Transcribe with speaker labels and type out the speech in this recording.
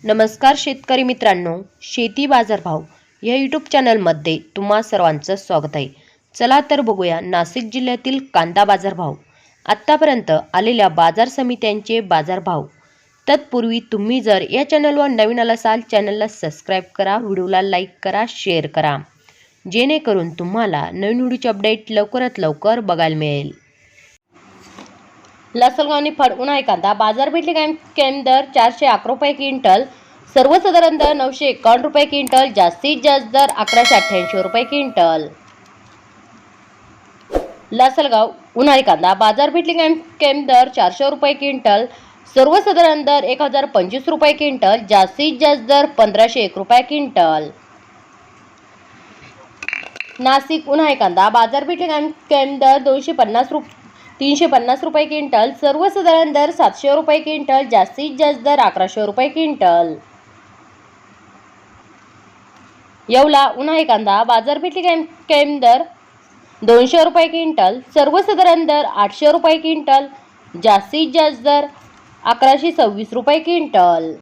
Speaker 1: नमस्कार शेतकरी मित्रांनो, शेती बाजारभाव या यूट्यूब चॅनलमध्ये तुम्हा सर्वांचं स्वागत आहे। चला तर बघूया नाशिक जिल्ह्यातील कांदा बाजारभाव, आत्तापर्यंत आलेल्या बाजार समित्यांचे बाजारभाव। तत्पूर्वी तुम्ही जर या चॅनलवर नवीन असाल चॅनलला सबस्क्राईब करा, व्हिडिओला लाईक करा, शेअर करा, जेणेकरून तुम्हाला नवीन व्हिडिओचे अपडेट लवकरात लवकर बघायला मिळेल। लासलगाव निफाड उन्हाळी कांदा बाजारपेठेत कायम दर 411 रुपये क्विंटल, सर्वसाधारण दर 951 रुपये क्विंटल, जास्तीत जास्त दर 1188 रुपये क्विंटल। लासलगाव उन्हाळी कांदा बाजारपेठेत कायम दर 400 रुपये क्विंटल, सर्वसाधारण दर 1025 रुपये क्विंटल, जास्तीत जास्त दर 1501 रुपये क्विंटल। नाशिक उन्हाळी कांदा बाजारपेठेत कायम दर 350 रुपये क्विंटल, सर्वसाधारण दर 700 रुपये क्विंटल, जास्तीत जास्त दर 1100 रुपये क्विंटल। येवला उन्हाळी कांदा बाजारपेठेत कायम दर 200 रुपये क्विंटल, सर्वसाधारण दर 800 रुपये क्विंटल, जास्तीत जास्त दर 1126 रुपये क्विंटल।